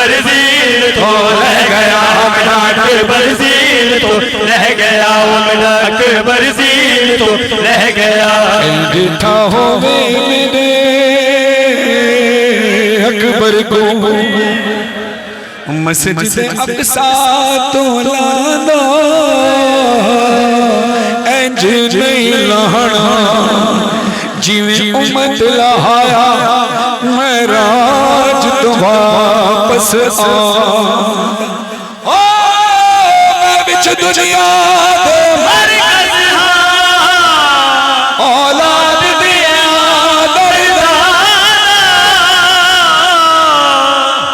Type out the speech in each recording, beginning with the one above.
برزیل تو رہ گیا میرا اکبر زیل تو رہ گیا میرا اکبر زیل تو رہ گیا ڈٹھا ہوئے میرے اکبر کو مسجد اقصی تو لانا انج نہیں لہنا جیویں امت لہایا معراج تو واپس میں بچ دنیا دے مرکز اولاد دیا دردانا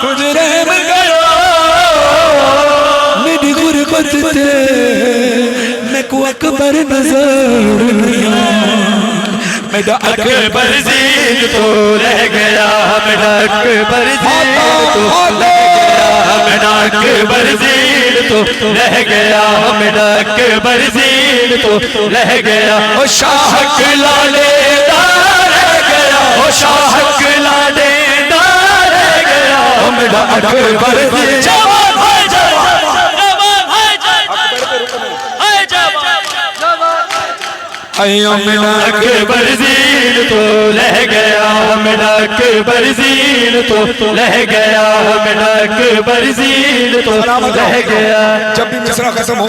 کچھ رحم کرو میری غربت تے میں کو اکبر نظر میرا اکبر زیل تو رہ گیا میرا اکبر زیل تو رہ گیا میرا اکبر زیل تو رہ گیا میرا اکبر زیل تو رہ گیا او شاہ لالے دا رہ گیا او شاہ لالے دا رہ گیا میرا اکبر زیل جوان ہے جوان ایو میرا اکبر زیل تو رہ گیا میرا اکبر زیل تو رہ گیا میرا اکبر زیل تو رہ گیا جب بھی مصرع ختم ہو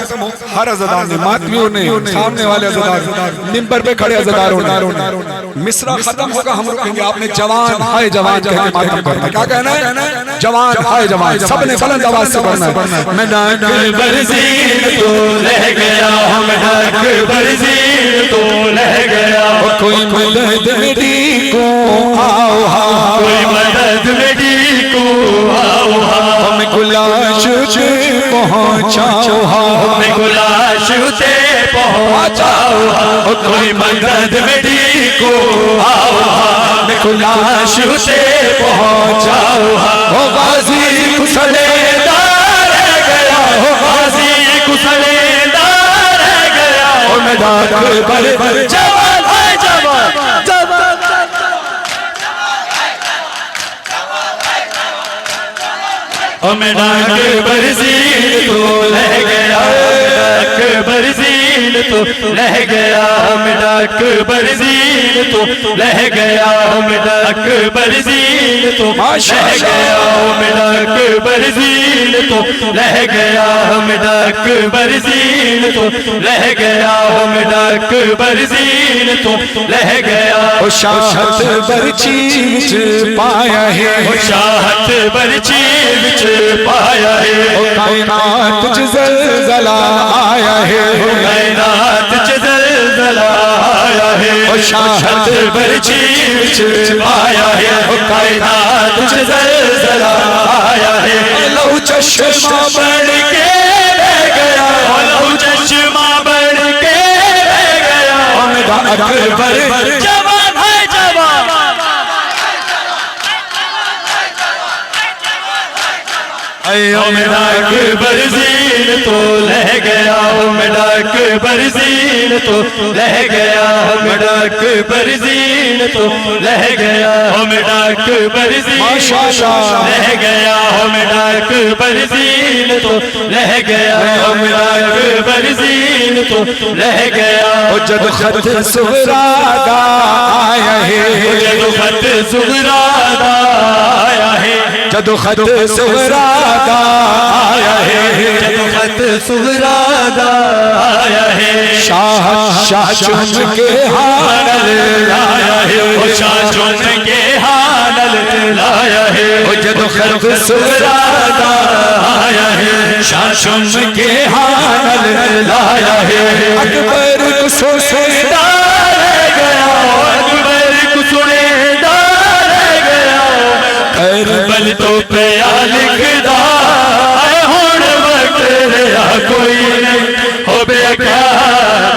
ہر عزدار نے ماتمیوں نے سامنے والے عزدار ممبر پہ کھڑے عزداروں نے مصرع ختم ہوگا ہم رکھیں گے آپ نے جوان ہائے جوان کہہ کے ماتم کرنا کیا کہنا ہے جوان ہائے جوان سب نے بلند آواز سے پڑھنا ہے میرا اکبر زیل تو رہ گیا میرا اکبر زیل تو رہ گیا کوئی مدد میری کو آؤ کوئی مدد میری کو آؤ ہم گلاش سے پہنچاؤ ہم گلاش سے پہنچاؤ کوئی مدد میری کو آؤ ہم گلاش سے پہنچاؤ غازی کسلے دار رہ گیا غازی کسلے دار رہ گیا میرا اکبر جوان ہے جوان میرا اکبر زیل تو رہ گیا میرا اکبر زیل تو رہ گیا میرا اکبر زیل تو رہ گیا میرا اکبر زیل تو رہ گیا میرا اکبر زیل تو رہ گیا میرا اکبر زیل تو رہ گیا میرا اکبر زیل تو رہ گیا شاہت برچی وچ پایا ہے شاہت برچی وچ پایا ہے کائنات چ زلزلہ آیا ہے کائنات چ زلزلہ آیا ہے شاہت برچی وچ پایا ہے کائنات چ زلزلہ آیا ہے لو چشمہ بڑھ کے رہ گیا لو چشمہ بڑھ کے رہ گیا میرا اکبر جوان ہے جوان میرا اکبر زیل تو رہ گیا میرا اکبر زیل تو رہ گیا میرا اکبر زیل تو رہ گیا میرا اکبر زیل رہ گیا میرا اکبر زیل تو رہ گیا میرا اکبر زیل تو رہ گیا جد خط صغرا دا آیا ہے جد خط صغرا دا آیا ہے جد خط صغرا دا آیا ہے جد خط صغرا دا آیا ہے شاہ چن کے حانل لایا ہے شاہ چن کے حانل لایا ہے جد خط صغرا دا آیا ہے شاہ چن کے حانل لایا ہے اکبر کو سنے دار رہ گیا اکبر کو سنے دار رہ گیا کربل تو پیا لکھدا ہون وقت رہا کوئی نہیں ہو بے اکھا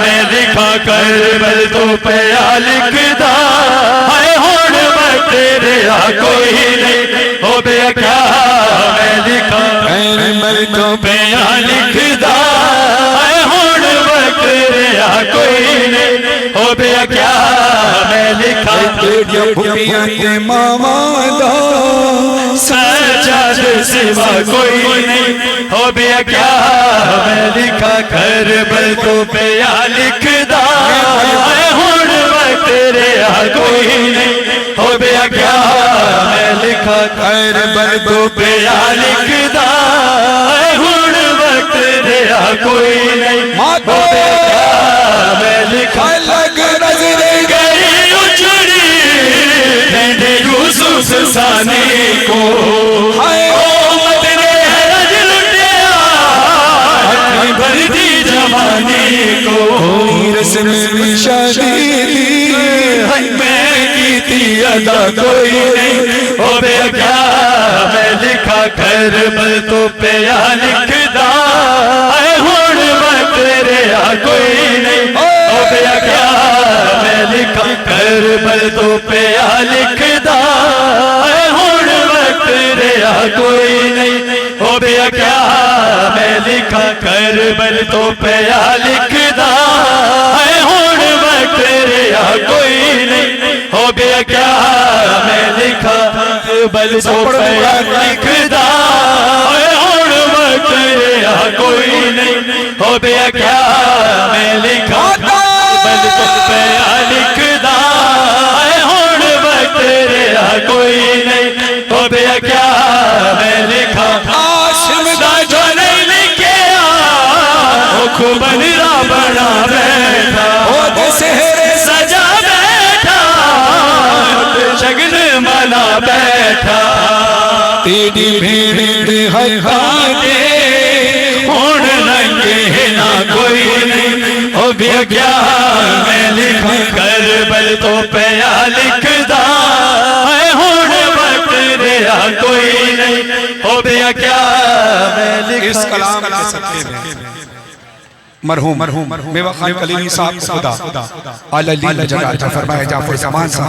میں لکھا کربل تو پیا لکھدا ہون وقت رہا کوئی نہیں ہو بے اکھا میں لکھا کربل تو پیا لکھدا ہون وقت رہا کوئی نہیں ہو بے اکھا کیا میں لکھا بیڑیاں بھوپیاں تے ماما دا سجاد سوا کوئی نہیں ہو بیا کیا میں لکھا کربل تو پیا لکھدا ہن وقت رہا کوئی نہیں ہو بیا کیا میں لکھا کربل تو پیا لکھدا ہن وقت رہا کوئی نہیں ہو بیا کیا میں لکھا لگ نظر گئی اجڑی ڈھونڈے یوسف ثانی کو امت نے حرج لٹیا اپنی بھرتی جوانی کو رسم میں شادی دی میں کی تھی ادا کوئی نہیں ہو بے کیا میں لکھا کربل تو پیا لکھدا ہن وقت رہا کوئی نہیں ہو بے کیا میں لکھا کربل تو پیا لکھدا ہن وقت رہا کوئی نہیں ہو بے کیا میں لکھا کربل تو پیا لکھدا ہن وقت رہا کوئی نہیں ہو بے کیا میں لکھا کربل تو پیا لکھدا ہن وقت رہا کوئی نہیں ہو بے کیا میں لکھا کربل تو پیا لکھدا ہن وقت رہا کوئی نہیں ہو بے کیا میں لکھا عاصم دا جو نہیں لکھیا وہ خوبن را بنا بیٹھا او دے سہرے سجا بیٹھا شگن منا بیٹھا تیری بھیڑ حقا دے ہون ننگے نہ کوئی نہیں ہو بھی گیا میں لکھا کربل تو پیا لکھدا ہون وقت رہا کوئی نہیں ہو بھی گیا میں لکھا اس کلام کے صدقے میں مرحوم میوہ خان کلیمی صاحب خدا علی جگہ فرمائے جعفر زمان